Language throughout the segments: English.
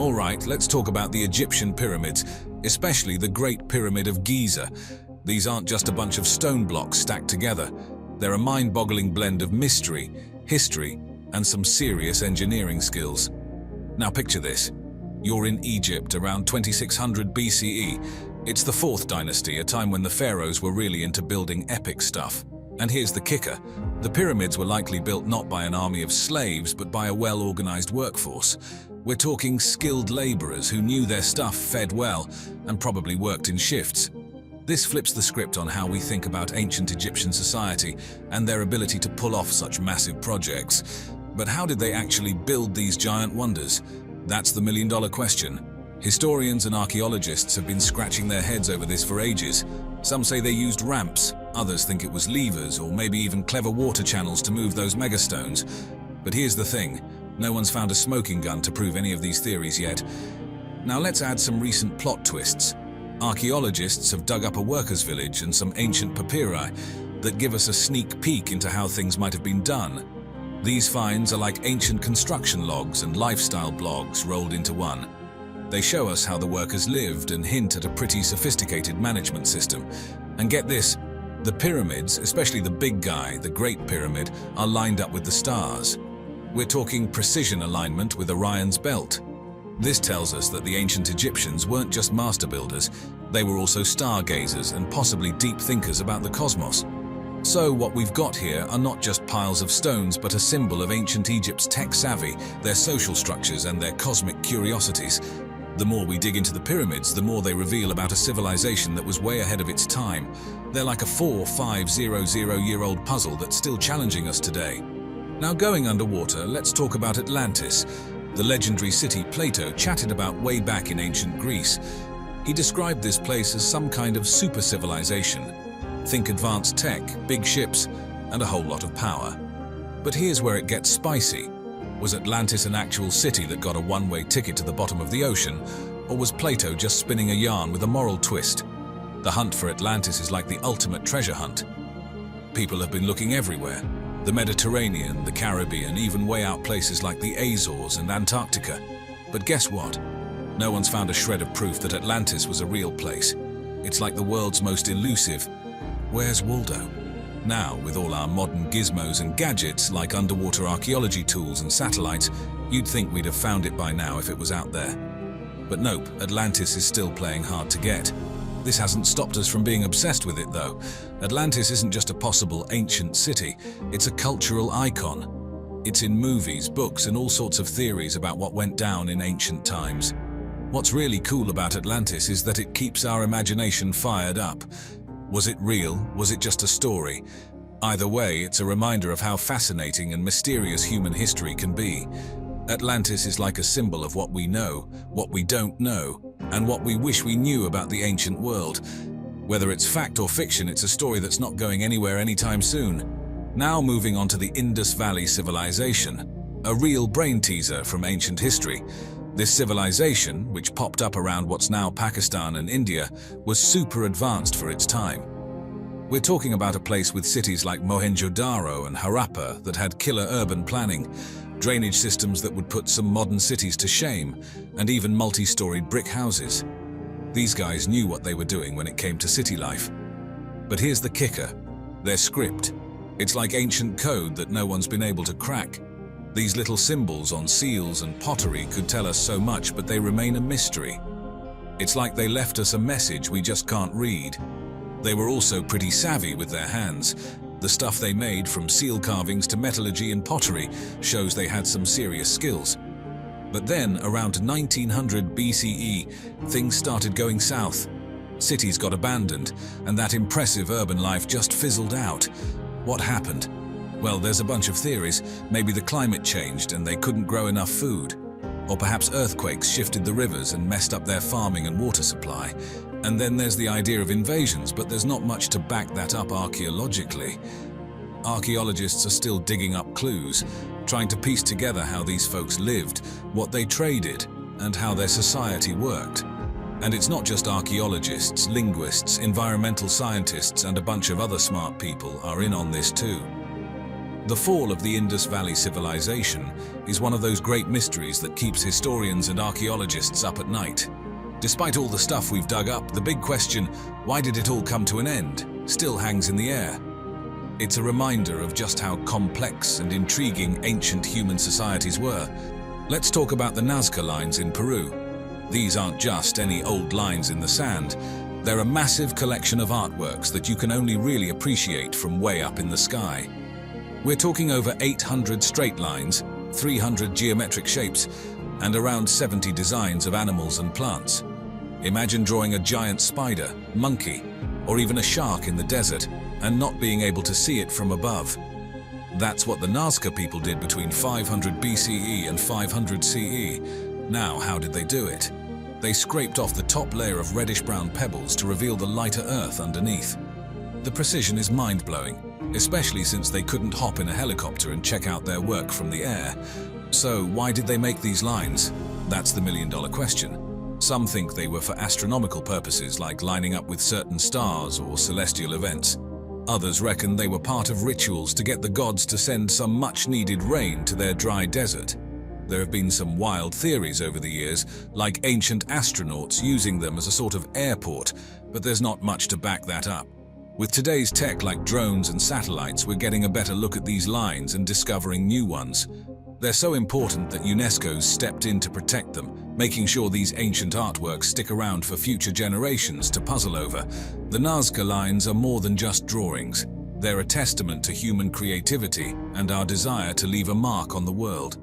Alright, let's talk about the Egyptian pyramids, especially the Great Pyramid of Giza. These aren't just a bunch of stone blocks stacked together. They're a mind-boggling blend of mystery, history, and some serious engineering skills. Now picture this. You're in Egypt around 2600 BCE. It's the 4th dynasty, a time when the pharaohs were really into building epic stuff. And here's the kicker. The pyramids were likely built not by an army of slaves, but by a well-organized workforce. We're talking skilled laborers who knew their stuff, fed well, and probably worked in shifts. This flips the script on how we think about ancient Egyptian society and their ability to pull off such massive projects. But how did they actually build these giant wonders? That's the million-dollar question. Historians and archaeologists have been scratching their heads over this for ages. Some say they used ramps, others think it was levers or maybe even clever water channels to move those megastones. But here's the thing, no one's found a smoking gun to prove any of these theories yet. Now let's add some recent plot twists. Archaeologists have dug up a workers' village and some ancient papyri that give us a sneak peek into how things might have been done. These finds are like ancient construction logs and lifestyle blogs rolled into one. They show us how the workers lived and hint at a pretty sophisticated management system. And get this, the pyramids, especially the big guy, the Great Pyramid, are lined up with the stars. We're talking precision alignment with Orion's belt. This tells us that the ancient Egyptians weren't just master builders, they were also stargazers and possibly deep thinkers about the cosmos. So what we've got here are not just piles of stones, but a symbol of ancient Egypt's tech savvy, their social structures and their cosmic curiosities. The more we dig into the pyramids, the more they reveal about a civilization that was way ahead of its time. They're like a 4,500-year-old puzzle that's still challenging us today. Now going underwater, let's talk about Atlantis, the legendary city Plato chatted about way back in ancient Greece. He described this place as some kind of super civilization. Think advanced tech, big ships, and a whole lot of power. But here's where it gets spicy. Was Atlantis an actual city that got a one-way ticket to the bottom of the ocean, or was Plato just spinning a yarn with a moral twist? The hunt for Atlantis is like the ultimate treasure hunt. People have been looking everywhere. The Mediterranean, the Caribbean, even way out places like the Azores and Antarctica. But guess what? No one's found a shred of proof that Atlantis was a real place. It's like the world's most elusive. Where's Waldo? Now, with all our modern gizmos and gadgets like underwater archaeology tools and satellites, you'd think we'd have found it by now if it was out there. But nope, Atlantis is still playing hard to get. This hasn't stopped us from being obsessed with it though. Atlantis isn't just a possible ancient city, it's a cultural icon. It's in movies, books, and all sorts of theories about what went down in ancient times. What's really cool about Atlantis is that it keeps our imagination fired up. Was it real? Was it just a story? Either way, it's a reminder of how fascinating and mysterious human history can be. Atlantis is like a symbol of what we know, what we don't know, and what we wish we knew about the ancient world. Whether it's fact or fiction, it's a story that's not going anywhere anytime soon. Now moving on to the Indus Valley civilization, a real brain teaser from ancient history. This civilization, which popped up around what's now Pakistan and India, was super advanced for its time. We're talking about a place with cities like Mohenjo-Daro and Harappa that had killer urban planning, drainage systems that would put some modern cities to shame, and even multi-storied brick houses. These guys knew what they were doing when it came to city life. But here's the kicker, their script. It's like ancient code that no one's been able to crack. These little symbols on seals and pottery could tell us so much, but they remain a mystery. It's like they left us a message we just can't read. They were also pretty savvy with their hands. The stuff they made, from seal carvings to metallurgy and pottery, shows they had some serious skills. But then, around 1900 BCE, things started going south. Cities got abandoned, and that impressive urban life just fizzled out. What happened? Well, there's a bunch of theories. Maybe the climate changed and they couldn't grow enough food. Or perhaps earthquakes shifted the rivers and messed up their farming and water supply. And then there's the idea of invasions, but there's not much to back that up archaeologically. Archaeologists are still digging up clues, trying to piece together how these folks lived, what they traded, and how their society worked. And it's not just archaeologists, linguists, environmental scientists, and a bunch of other smart people are in on this too. The fall of the Indus Valley civilization is one of those great mysteries that keeps historians and archaeologists up at night. Despite all the stuff we've dug up, the big question, why did it all come to an end, still hangs in the air. It's a reminder of just how complex and intriguing ancient human societies were. Let's talk about the Nazca Lines in Peru. These aren't just any old lines in the sand. They're a massive collection of artworks that you can only really appreciate from way up in the sky. We're talking over 800 straight lines, 300 geometric shapes, and around 70 designs of animals and plants. Imagine drawing a giant spider, monkey, or even a shark in the desert and not being able to see it from above. That's what the Nazca people did between 500 BCE and 500 CE. Now, how did they do it? They scraped off the top layer of reddish-brown pebbles to reveal the lighter earth underneath. The precision is mind-blowing, especially since they couldn't hop in a helicopter and check out their work from the air. So, why did they make these lines? That's the million-dollar question. Some think they were for astronomical purposes, like lining up with certain stars or celestial events. Others reckon they were part of rituals to get the gods to send some much-needed rain to their dry desert. There have been some wild theories over the years, like ancient astronauts using them as a sort of airport, but there's not much to back that up. With today's tech like drones and satellites, we're getting a better look at these lines and discovering new ones. They're so important that UNESCO's stepped in to protect them, making sure these ancient artworks stick around for future generations to puzzle over. The Nazca Lines are more than just drawings. They're a testament to human creativity and our desire to leave a mark on the world.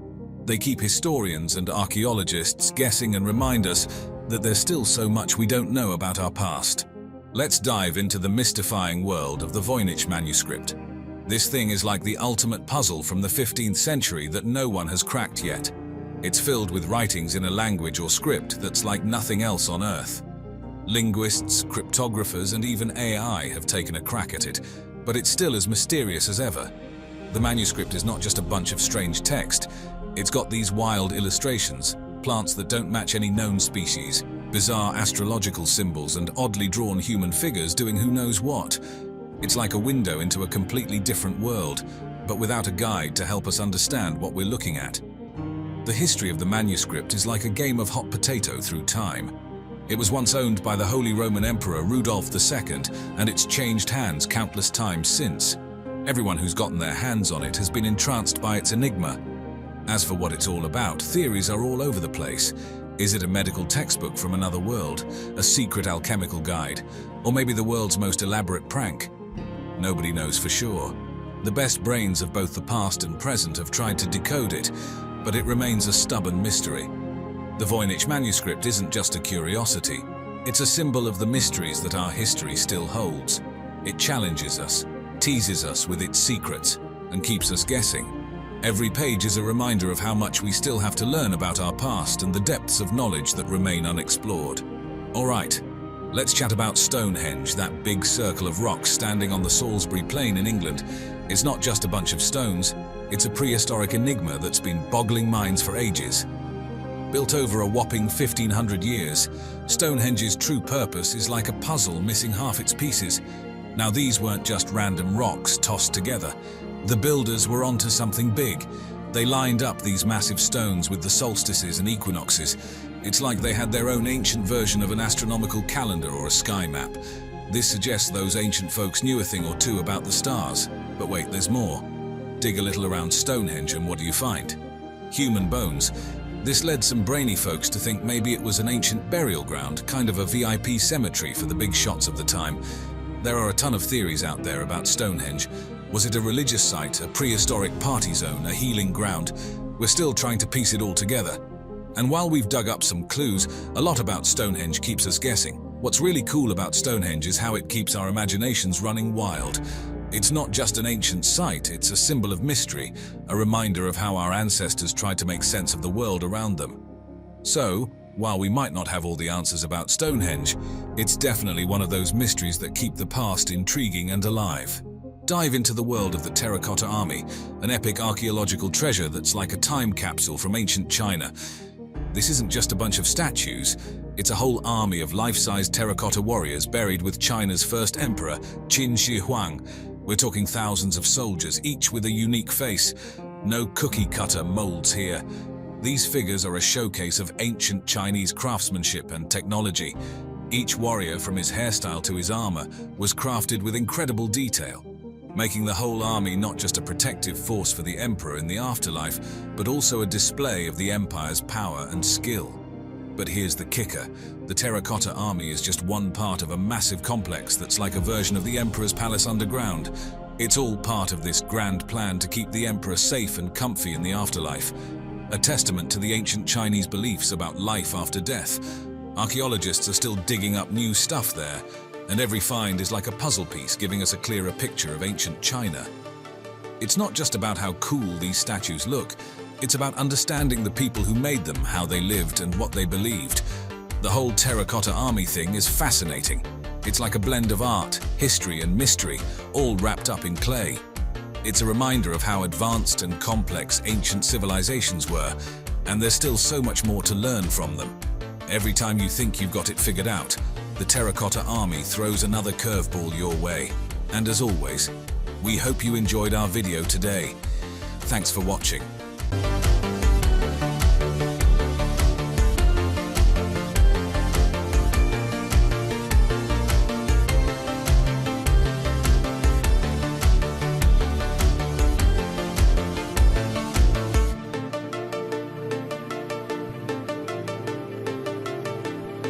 They keep historians and archaeologists guessing and remind us that there's still so much we don't know about our past. Let's dive into the mystifying world of the Voynich manuscript. This thing is like the ultimate puzzle from the 15th century that no one has cracked yet. It's filled with writings in a language or script that's like nothing else on Earth. Linguists, cryptographers, and even AI have taken a crack at it, but it's still as mysterious as ever. The manuscript is not just a bunch of strange text. It's got these wild illustrations, plants that don't match any known species, bizarre astrological symbols, and oddly drawn human figures doing who knows what. It's like a window into a completely different world, but without a guide to help us understand what we're looking at. The history of the manuscript is like a game of hot potato through time. It was once owned by the Holy Roman Emperor Rudolph II, and it's changed hands countless times since. Everyone who's gotten their hands on it has been entranced by its enigma. As for what it's all about, theories are all over the place. Is it a medical textbook from another world, a secret alchemical guide, or maybe the world's most elaborate prank? Nobody knows for sure. The best brains of both the past and present have tried to decode it, but it remains a stubborn mystery. The Voynich manuscript isn't just a curiosity. It's a symbol of the mysteries that our history still holds. It challenges us, teases us with its secrets, and keeps us guessing. Every page is a reminder of how much we still have to learn about our past and the depths of knowledge that remain unexplored. Alright, let's chat about Stonehenge, that big circle of rocks standing on the Salisbury Plain in England. It's not just a bunch of stones, it's a prehistoric enigma that's been boggling minds for ages. Built over a whopping 1,500 years, Stonehenge's true purpose is like a puzzle missing half its pieces. Now, these weren't just random rocks tossed together. The builders were onto something big. They lined up these massive stones with the solstices and equinoxes. It's like they had their own ancient version of an astronomical calendar or a sky map. This suggests those ancient folks knew a thing or two about the stars. But wait, there's more. Dig a little around Stonehenge and what do you find? Human bones. This led some brainy folks to think maybe it was an ancient burial ground, kind of a VIP cemetery for the big shots of the time. There are a ton of theories out there about Stonehenge. Was it a religious site, a prehistoric party zone, a healing ground? We're still trying to piece it all together. And while we've dug up some clues, a lot about Stonehenge keeps us guessing. What's really cool about Stonehenge is how it keeps our imaginations running wild. It's not just an ancient site, it's a symbol of mystery, a reminder of how our ancestors tried to make sense of the world around them. So, while we might not have all the answers about Stonehenge, it's definitely one of those mysteries that keep the past intriguing and alive. Dive into the world of the Terracotta Army, an epic archaeological treasure that's like a time capsule from ancient China. This isn't just a bunch of statues, it's a whole army of life-size terracotta warriors buried with China's first emperor, Qin Shi Huang. We're talking thousands of soldiers, each with a unique face. No cookie-cutter molds here. These figures are a showcase of ancient Chinese craftsmanship and technology. Each warrior, from his hairstyle to his armor, was crafted with incredible detail, making the whole army not just a protective force for the emperor in the afterlife, but also a display of the empire's power and skill. But here's the kicker. The Terracotta Army is just one part of a massive complex that's like a version of the emperor's palace underground. It's all part of this grand plan to keep the emperor safe and comfy in the afterlife. A testament to the ancient Chinese beliefs about life after death. Archaeologists are still digging up new stuff there, and every find is like a puzzle piece giving us a clearer picture of ancient China. It's not just about how cool these statues look, it's about understanding the people who made them, how they lived, and what they believed. The whole Terracotta Army thing is fascinating. It's like a blend of art, history, and mystery, all wrapped up in clay. It's a reminder of how advanced and complex ancient civilizations were, and there's still so much more to learn from them. Every time you think you've got it figured out, the Terracotta Army throws another curveball your way. And as always, we hope you enjoyed our video today. Thanks for watching.